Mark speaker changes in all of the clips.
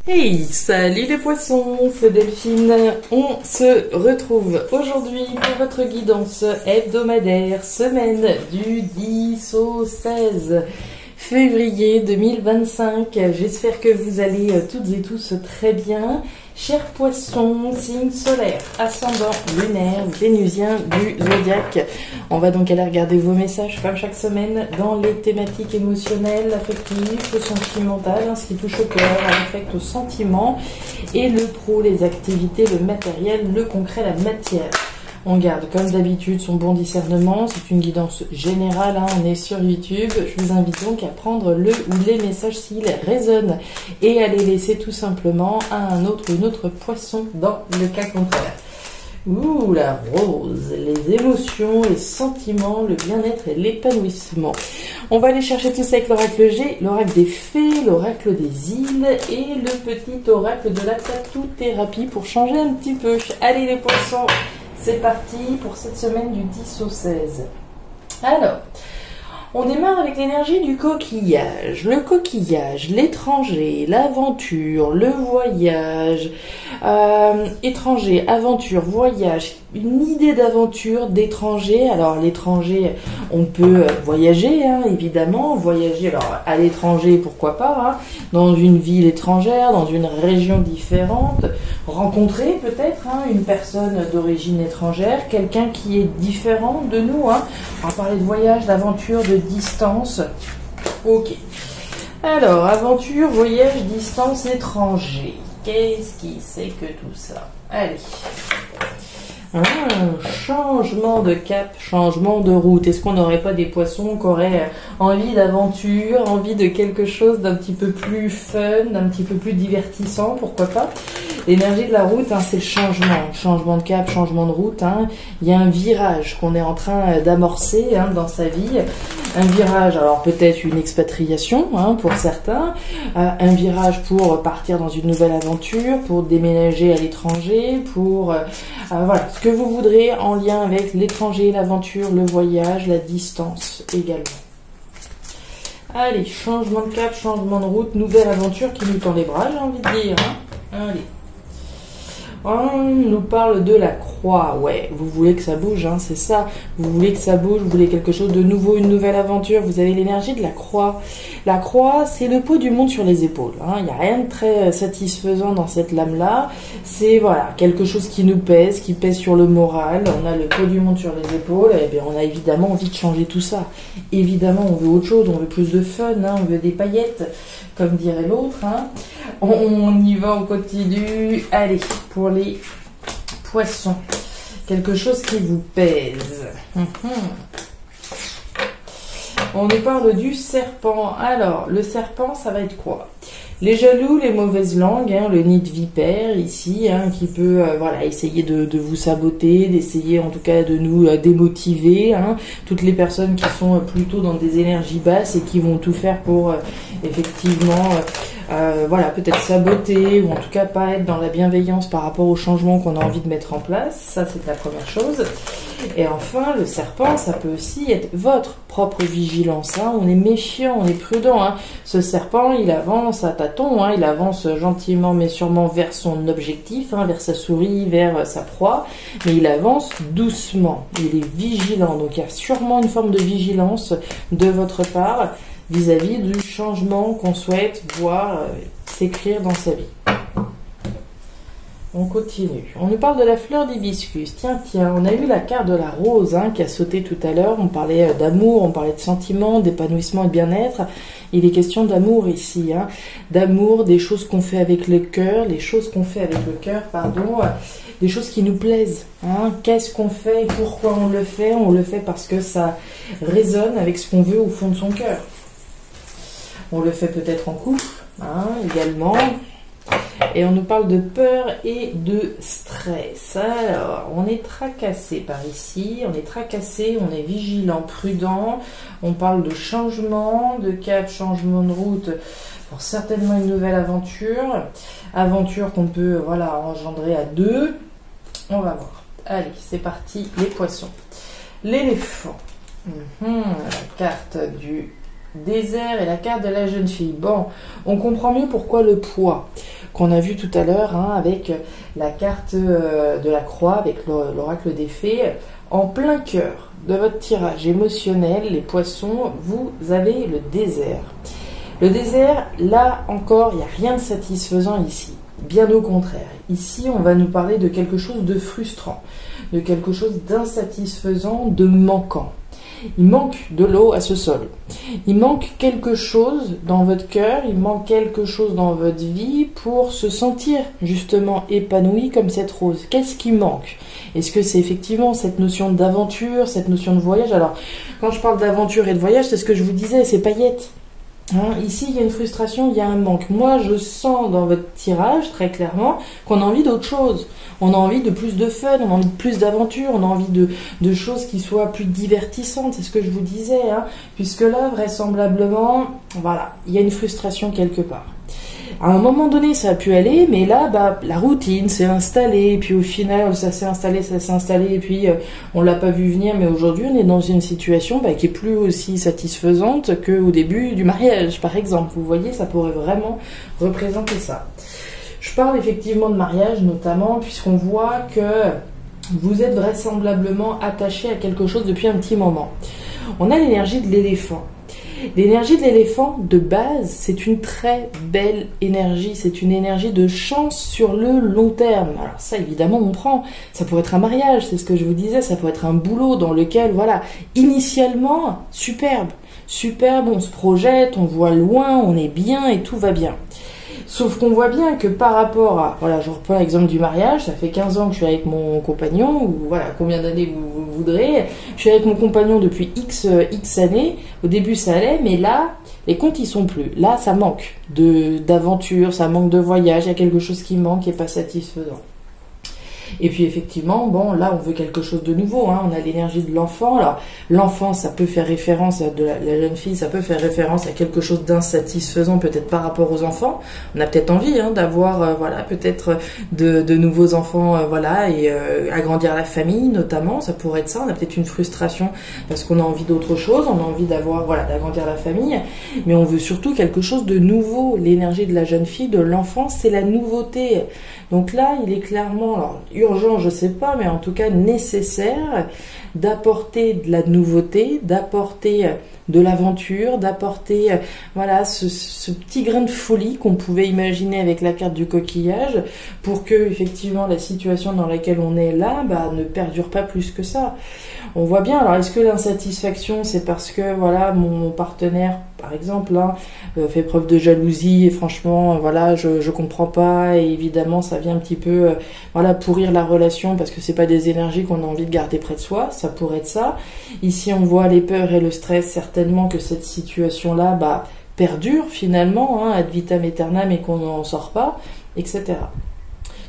Speaker 1: Hey, salut les poissons, c'est Delphine. On se retrouve aujourd'hui pour votre guidance hebdomadaire, semaine du 10 au 16 février 2025. J'espère que vous allez toutes et tous très bien. Chers poissons, signe solaire, ascendant lunaire, vénusien du zodiaque. On va donc aller regarder vos messages comme chaque semaine dans les thématiques émotionnelles, affectives, sentimentales, ce qui touche au cœur, à l'affect, au sentiment, et le pro, les activités, le matériel, le concret, la matière. On garde comme d'habitude son bon discernement, c'est une guidance générale, on est sur YouTube. Je vous invite donc à prendre le ou les messages s'ils résonnent et à les laisser tout simplement à un autre ou une autre poisson dans le cas contraire. Ouh, la rose, les émotions, les sentiments, le bien-être et l'épanouissement. On va aller chercher tout ça avec l'oracle G, l'oracle des fées, l'oracle des îles et le petit oracle de la tatou-thérapie pour changer un petit peu. Allez les poissons, c'est parti pour cette semaine du 10 au 16. Alors, on démarre avec l'énergie du coquillage. Le coquillage, l'étranger, l'aventure, le voyage, étranger, aventure, voyage, une idée d'aventure, d'étranger. Alors l'étranger, on peut voyager, évidemment, voyager alors à l'étranger, pourquoi pas, dans une ville étrangère, dans une région différente, rencontrer peut-être une personne d'origine étrangère, quelqu'un qui est différent de nous. On va parler de voyage, d'aventure, de distance. Ok. Alors, aventure, voyage, distance, étranger. Qu'est-ce qui c'est que tout ça? Allez. Changement de cap, changement de route. Est-ce qu'on n'aurait pas des poissons qui auraient envie d'aventure, envie de quelque chose d'un petit peu plus fun, d'un petit peu plus divertissant, pourquoi pas? L'énergie de la route, c'est le changement. Changement de cap, changement de route. Il y a un virage qu'on est en train d'amorcer dans sa vie. Un virage, alors peut-être une expatriation pour certains. Un virage pour partir dans une nouvelle aventure, pour déménager à l'étranger, pour... voilà, ce que vous voudrez en lien avec l'étranger, l'aventure, le voyage, la distance également. Allez, changement de cap, changement de route, nouvelle aventure qui nous tend les bras, j'ai envie de dire. Allez. On nous parle de la croix, ouais, vous voulez que ça bouge, c'est ça, vous voulez que ça bouge, vous voulez quelque chose de nouveau, une nouvelle aventure, vous avez l'énergie de la croix. La croix, c'est le poids du monde sur les épaules, il n'y a rien de très satisfaisant dans cette lame-là, c'est voilà, quelque chose qui nous pèse, qui pèse sur le moral, on a le poids du monde sur les épaules, et bien on a évidemment envie de changer tout ça. Évidemment, on veut autre chose, on veut plus de fun, on veut des paillettes, comme dirait l'autre. On y va, on continue. Allez, pour les poissons, quelque chose qui vous pèse. On nous parle du serpent. Alors, le serpent, ça va être quoi? Les jaloux, les mauvaises langues, le nid de vipère ici, qui peut essayer de vous saboter, d'essayer en tout cas de nous démotiver. Toutes les personnes qui sont plutôt dans des énergies basses et qui vont tout faire pour effectivement peut-être saboter ou en tout cas pas être dans la bienveillance par rapport au changement qu'on a envie de mettre en place. Ça, c'est la première chose. Et enfin, le serpent, ça peut aussi être votre propre vigilance. On est méfiant, on est prudent. Ce serpent, il avance à tâtons, il avance gentiment mais sûrement vers son objectif, vers sa souris, vers sa proie, mais il avance doucement. Il est vigilant, donc il y a sûrement une forme de vigilance de votre part vis-à-vis du changement qu'on souhaite voir s'écrire dans sa vie. On continue. On nous parle de la fleur d'hibiscus. Tiens, on a eu la carte de la rose qui a sauté tout à l'heure. On parlait d'amour, on parlait de sentiments, d'épanouissement et de bien-être. Il est question d'amour ici. D'amour, des choses qu'on fait avec le cœur, des choses qui nous plaisent. Qu'est-ce qu'on fait et pourquoi on le fait? On le fait parce que ça résonne avec ce qu'on veut au fond de son cœur. On le fait peut-être en couple, également. Et on nous parle de peur et de stress. Alors, on est tracassé par ici, on est vigilant, prudent. On parle de changement, de cap, changement de route pour certainement une nouvelle aventure. Aventure qu'on peut engendrer à deux. On va voir. Allez, c'est parti, les poissons. L'éléphant. La carte du désert et la carte de la jeune fille. Bon, on comprend mieux pourquoi le poids qu'on a vu tout à l'heure avec la carte de la croix, avec l'oracle des fées, en plein cœur de votre tirage émotionnel, les poissons, vous avez le désert. Le désert, là encore, il n'y a rien de satisfaisant ici. Bien au contraire. Ici, on va nous parler de quelque chose de frustrant, de quelque chose d'insatisfaisant, de manquant. Il manque de l'eau à ce sol. Il manque quelque chose dans votre cœur, il manque quelque chose dans votre vie pour se sentir justement épanoui comme cette rose. Qu'est-ce qui manque ? Est-ce que c'est effectivement cette notion d'aventure, cette notion de voyage ? Alors, quand je parle d'aventure et de voyage, c'est ce que je vous disais, c'est paillettes. Ici, il y a une frustration, il y a un manque. Moi, je sens dans votre tirage, très clairement, qu'on a envie d'autre chose. On a envie de plus de fun, on a envie de plus d'aventure, on a envie de choses qui soient plus divertissantes, c'est ce que je vous disais. Puisque là, vraisemblablement, voilà, il y a une frustration quelque part. À un moment donné, ça a pu aller, mais là, la routine s'est installée, et puis au final, ça s'est installé, et puis on l'a pas vu venir, mais aujourd'hui, on est dans une situation qui est plus aussi satisfaisante qu'au début du mariage, par exemple. Vous voyez, ça pourrait vraiment représenter ça. Je parle effectivement de mariage, notamment, puisqu'on voit que vous êtes vraisemblablement attaché à quelque chose depuis un petit moment. On a l'énergie de l'éléphant. L'énergie de l'éléphant, de base, c'est une très belle énergie. C'est une énergie de chance sur le long terme. Alors ça, évidemment, on prend. Ça pourrait être un mariage, c'est ce que je vous disais. Ça pourrait être un boulot dans lequel, voilà, initialement, superbe. Superbe, on se projette, on voit loin, on est bien et tout va bien. Sauf qu'on voit bien que par rapport à, voilà, je reprends l'exemple du mariage, ça fait 15 ans que je suis avec mon compagnon, ou voilà, combien d'années vous voudrez, je suis avec mon compagnon depuis X années, au début ça allait, mais là, les comptes ils sont plus. Là, ça manque d'aventure, ça manque de voyage, il y a quelque chose qui manque, qui n'est pas satisfaisant. Et puis effectivement, bon, là, on veut quelque chose de nouveau. On a l'énergie de l'enfant. Alors, l'enfant, ça peut faire référence à la jeune fille, ça peut faire référence à quelque chose d'insatisfaisant peut-être par rapport aux enfants. On a peut-être envie d'avoir, voilà, peut-être de nouveaux enfants, voilà, et agrandir la famille, notamment. Ça pourrait être ça. On a peut-être une frustration parce qu'on a envie d'autre chose. On a envie d'avoir, voilà, d'agrandir la famille. Mais on veut surtout quelque chose de nouveau. L'énergie de la jeune fille, de l'enfant, c'est la nouveauté. Donc là, il est clairement, alors, urgent, je sais pas, mais en tout cas nécessaire d'apporter de la nouveauté, d'apporter de l'aventure, d'apporter voilà ce petit grain de folie qu'on pouvait imaginer avec la carte du coquillage pour que effectivement la situation dans laquelle on est là ne perdure pas plus que ça. On voit bien, alors est-ce que l'insatisfaction c'est parce que voilà mon partenaire par exemple fait preuve de jalousie et franchement voilà je comprends pas et évidemment ça vient un petit peu voilà pourrir la relation parce que c'est pas des énergies qu'on a envie de garder près de soi, ça pourrait être ça. Ici on voit les peurs et le stress, certainement que cette situation là perdure finalement ad vitam aeternam et qu'on n'en sort pas, etc.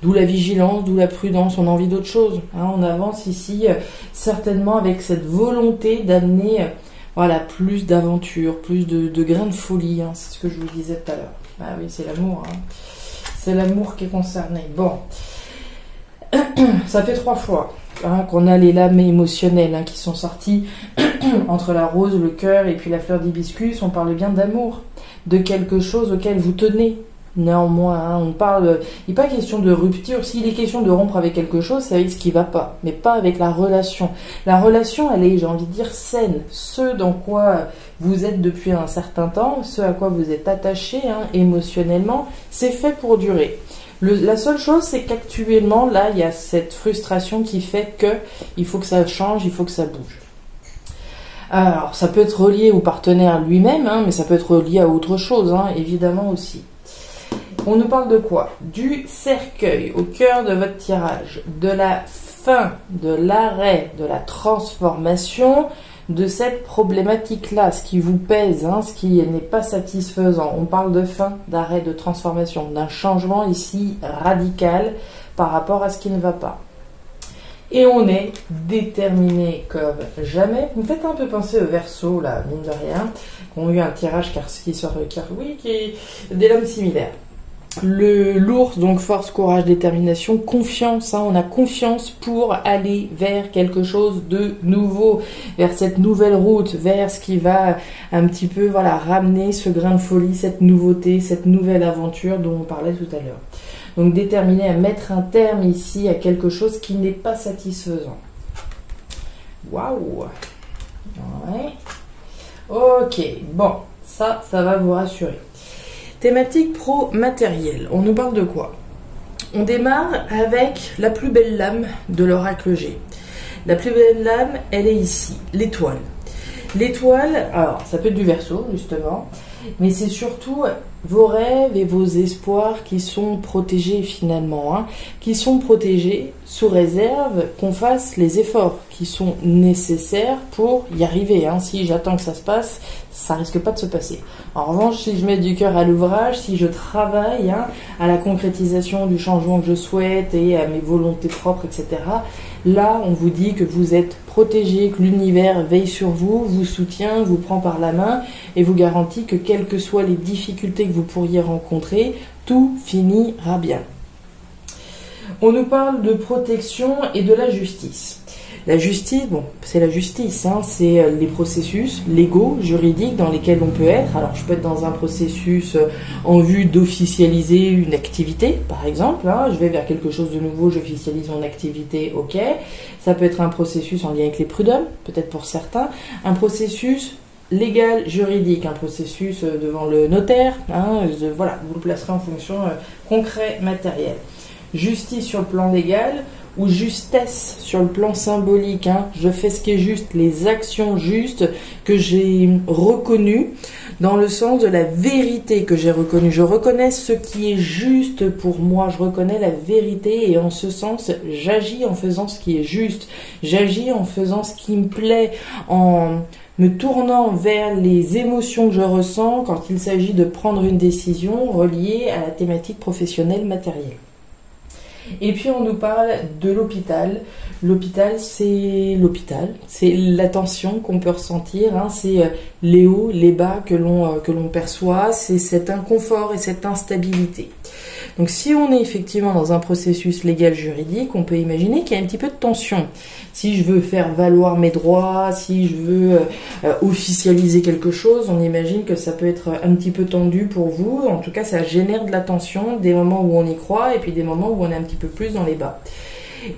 Speaker 1: D'où la vigilance, d'où la prudence, on a envie d'autre chose. On avance ici certainement avec cette volonté d'amener voilà, plus d'aventure, plus de grains de folie. C'est ce que je vous disais tout à l'heure. Ah oui, c'est l'amour. C'est l'amour qui est concerné. Bon, ça fait 3 fois qu'on a les lames émotionnelles qui sont sorties entre la rose, le cœur et puis la fleur d'hibiscus. On parle bien d'amour, de quelque chose auquel vous tenez. Néanmoins, on parle, il n'est pas question de rupture. S'il est question de rompre avec quelque chose, c'est avec ce qui ne va pas, mais pas avec la relation. La relation, elle est, j'ai envie de dire, saine. Ce dans quoi vous êtes depuis un certain temps, ce à quoi vous êtes attaché émotionnellement, c'est fait pour durer. La seule chose, c'est qu'actuellement, là, il y a cette frustration qui fait qu'il faut que ça change, il faut que ça bouge. Alors, ça peut être relié au partenaire lui-même, mais ça peut être relié à autre chose, évidemment aussi. On nous parle de quoi? Du cercueil au cœur de votre tirage, de la fin, de l'arrêt, de la transformation de cette problématique-là, ce qui vous pèse, ce qui n'est pas satisfaisant. On parle de fin, d'arrêt, de transformation, d'un changement ici radical par rapport à ce qui ne va pas. Et on est déterminé comme jamais. Vous me faites un peu penser au Verseau, là, mine de rien, qui ont eu un tirage qui est des lames similaires. L'ours, donc force, courage, détermination, confiance, hein, on a confiance pour aller vers quelque chose de nouveau, vers cette nouvelle route, vers ce qui va un petit peu voilà, ramener ce grain de folie, cette nouveauté, cette nouvelle aventure dont on parlait tout à l'heure. Donc déterminé à mettre un terme ici à quelque chose qui n'est pas satisfaisant. Waouh. Ouais. Ok, bon, ça va vous rassurer. Thématique pro-matérielle, on nous parle de quoi? On démarre avec la plus belle lame de l'oracle G. La plus belle lame, elle est ici, l'étoile. L'étoile, alors ça peut être du Verseau justement, mais c'est surtout vos rêves et vos espoirs qui sont protégés finalement, hein, qui sont protégés sous réserve qu'on fasse les efforts qui sont nécessaires pour y arriver. Hein. Si j'attends que ça se passe, ça risque pas de se passer. En revanche, si je mets du cœur à l'ouvrage, si je travaille hein, à la concrétisation du changement que je souhaite et à mes volontés propres, etc., là, on vous dit que vous êtes protégé, que l'univers veille sur vous, vous soutient, vous prend par la main et vous garantit que quelles que soient les difficultés que vous pourriez rencontrer, tout finira bien. On nous parle de protection et de la justice. La justice, bon, c'est la justice, hein, c'est les processus légaux, juridiques dans lesquels on peut être. Alors, je peux être dans un processus en vue d'officialiser une activité, par exemple. Hein, je vais vers quelque chose de nouveau, j'officialise mon activité, ok. Ça peut être un processus en lien avec les prud'hommes, peut-être pour certains. Un processus légal, juridique, un processus devant le notaire. Hein, voilà, vous le placerez en fonction concret, matériel. Justice sur le plan légal ou justesse sur le plan symbolique. Hein. Je fais ce qui est juste, les actions justes que j'ai reconnues dans le sens de la vérité que j'ai reconnue. Je reconnais ce qui est juste pour moi, je reconnais la vérité et en ce sens, j'agis en faisant ce qui est juste. J'agis en faisant ce qui me plaît, en me tournant vers les émotions que je ressens quand il s'agit de prendre une décision reliée à la thématique professionnelle matérielle. Et puis on nous parle de l'hôpital. L'hôpital, c'est l'attention qu'on peut ressentir, hein, c'est les hauts, les bas que l'on perçoit, c'est cet inconfort et cette instabilité. Donc si on est effectivement dans un processus légal juridique, on peut imaginer qu'il y a un petit peu de tension. Si je veux faire valoir mes droits, si je veux officialiser quelque chose, on imagine que ça peut être un petit peu tendu pour vous. En tout cas, ça génère de la tension, des moments où on y croit et puis des moments où on est un petit peu plus dans les bas.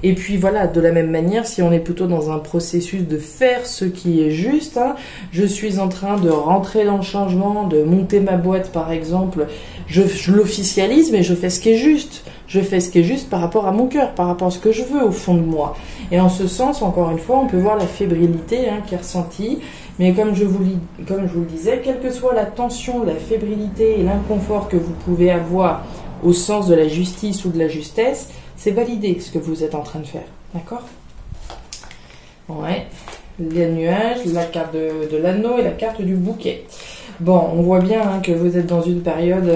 Speaker 1: Et puis voilà, de la même manière, si on est plutôt dans un processus de faire ce qui est juste, hein, je suis en train de rentrer dans le changement, de monter ma boîte par exemple, je l'officialise, mais je fais ce qui est juste. Je fais ce qui est juste par rapport à mon cœur, par rapport à ce que je veux au fond de moi. Et en ce sens, encore une fois, on peut voir la fébrilité hein, qui est ressentie. Mais comme je vous le disais, quelle que soit la tension, la fébrilité et l'inconfort que vous pouvez avoir au sens de la justice ou de la justesse, c'est validé ce que vous êtes en train de faire. D'accord ? Ouais. Les nuages, la carte de l'anneau et la carte du bouquet. Bon, on voit bien hein, que vous êtes dans une période,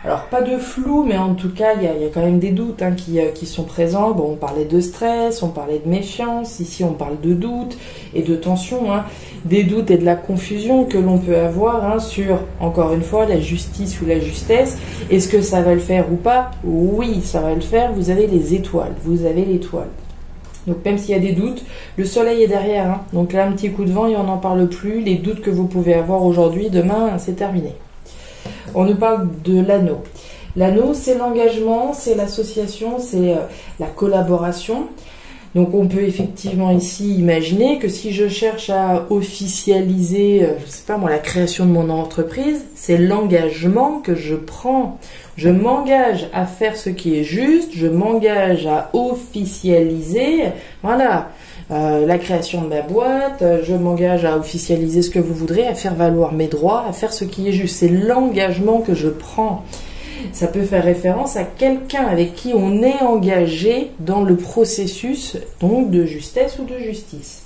Speaker 1: alors pas de flou, mais en tout cas, il y a quand même des doutes hein, qui sont présents. Bon, on parlait de stress, on parlait de méfiance, ici on parle de doutes et de tension, hein, des doutes et de la confusion que l'on peut avoir hein, sur, encore une fois, la justice ou la justesse. Est-ce que ça va le faire ou pas? Oui, ça va le faire, vous avez les étoiles, vous avez l'étoile. Donc même s'il y a des doutes, le soleil est derrière. Hein. Donc là, un petit coup de vent et on n'en parle plus. Les doutes que vous pouvez avoir aujourd'hui, demain, c'est terminé. On nous parle de l'anneau. L'anneau, c'est l'engagement, c'est l'association, c'est la collaboration. Donc on peut effectivement ici imaginer que si je cherche à officialiser, je sais pas moi, la création de mon entreprise, c'est l'engagement que je prends. Je m'engage à faire ce qui est juste, je m'engage à officialiser, voilà, la création de ma boîte, je m'engage à officialiser ce que vous voudrez, à faire valoir mes droits, à faire ce qui est juste. C'est l'engagement que je prends. Ça peut faire référence à quelqu'un avec qui on est engagé dans le processus donc de justesse ou de justice.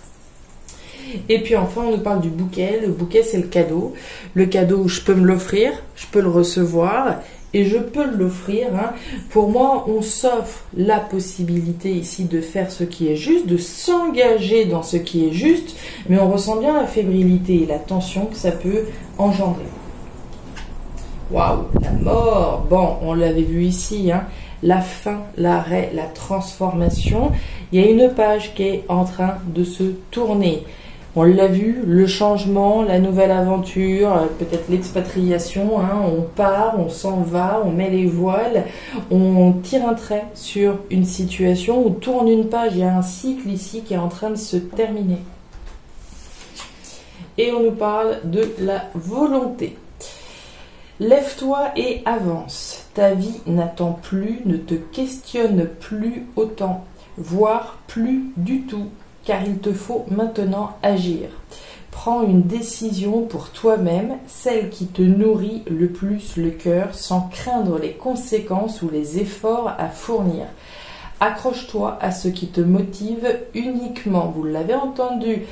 Speaker 1: Et puis enfin, on nous parle du bouquet. Le bouquet, c'est le cadeau. Le cadeau, je peux me l'offrir, je peux le recevoir et je peux l'offrir. Hein. Pour moi, on s'offre la possibilité ici de faire ce qui est juste, de s'engager dans ce qui est juste, mais on ressent bien la fébrilité et la tension que ça peut engendrer. Waouh, la mort. Bon, on l'avait vu ici, hein. La fin, l'arrêt, la transformation. Il y a une page qui est en train de se tourner. On l'a vu, le changement, la nouvelle aventure, peut-être l'expatriation, hein, on part, on s'en va, on met les voiles, on tire un trait sur une situation, on tourne une page, il y a un cycle ici qui est en train de se terminer. Et on nous parle de la volonté. Lève-toi et avance. Ta vie n'attend plus, ne te questionne plus autant, voire plus du tout. Car il te faut maintenant agir. Prends une décision pour toi-même, celle qui te nourrit le plus le cœur, sans craindre les conséquences ou les efforts à fournir. Accroche-toi à ce qui te motive uniquement. Vous l'avez entendu.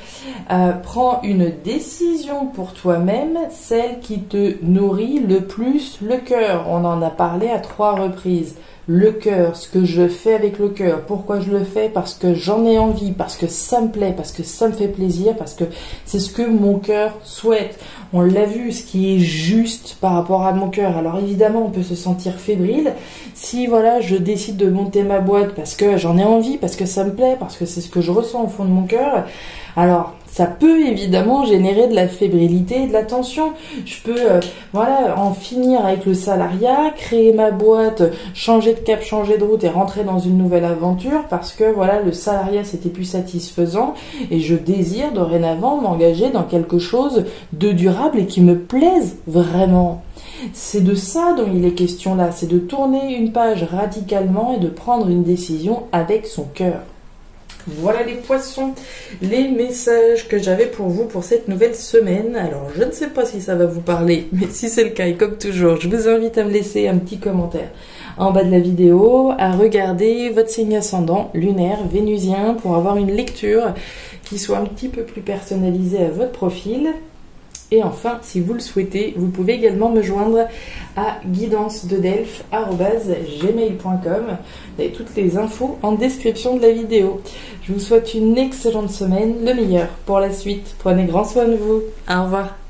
Speaker 1: Prends une décision pour toi-même, celle qui te nourrit le plus le cœur. On en a parlé à 3 reprises. Le cœur, ce que je fais avec le cœur. Pourquoi je le fais? Parce que j'en ai envie, parce que ça me plaît, parce que ça me fait plaisir, parce que c'est ce que mon cœur souhaite. On l'a vu, ce qui est juste par rapport à mon cœur. Alors évidemment, on peut se sentir fébrile. Si voilà, je décide de monter ma boîte parce que j'en ai envie, parce que ça me plaît, parce que c'est ce que je ressens au fond de mon cœur, alors ça peut évidemment générer de la fébrilité et de la tension. Je peux voilà, en finir avec le salariat, créer ma boîte, changer de cap, changer de route et rentrer dans une nouvelle aventure parce que voilà, le salariat c'était plus satisfaisant et je désire dorénavant m'engager dans quelque chose de durable et qui me plaise vraiment. C'est de ça dont il est question là, c'est de tourner une page radicalement et de prendre une décision avec son cœur. Voilà les poissons, les messages que j'avais pour vous pour cette nouvelle semaine. Alors je ne sais pas si ça va vous parler, mais si c'est le cas et comme toujours, je vous invite à me laisser un petit commentaire en bas de la vidéo, à regarder votre signe ascendant, lunaire, vénusien, pour avoir une lecture qui soit un petit peu plus personnalisée à votre profil. Et enfin, si vous le souhaitez, vous pouvez également me joindre à guidancededelphes@gmail.com. Vous avez toutes les infos en description de la vidéo. Je vous souhaite une excellente semaine, le meilleur pour la suite. Prenez grand soin de vous. Au revoir.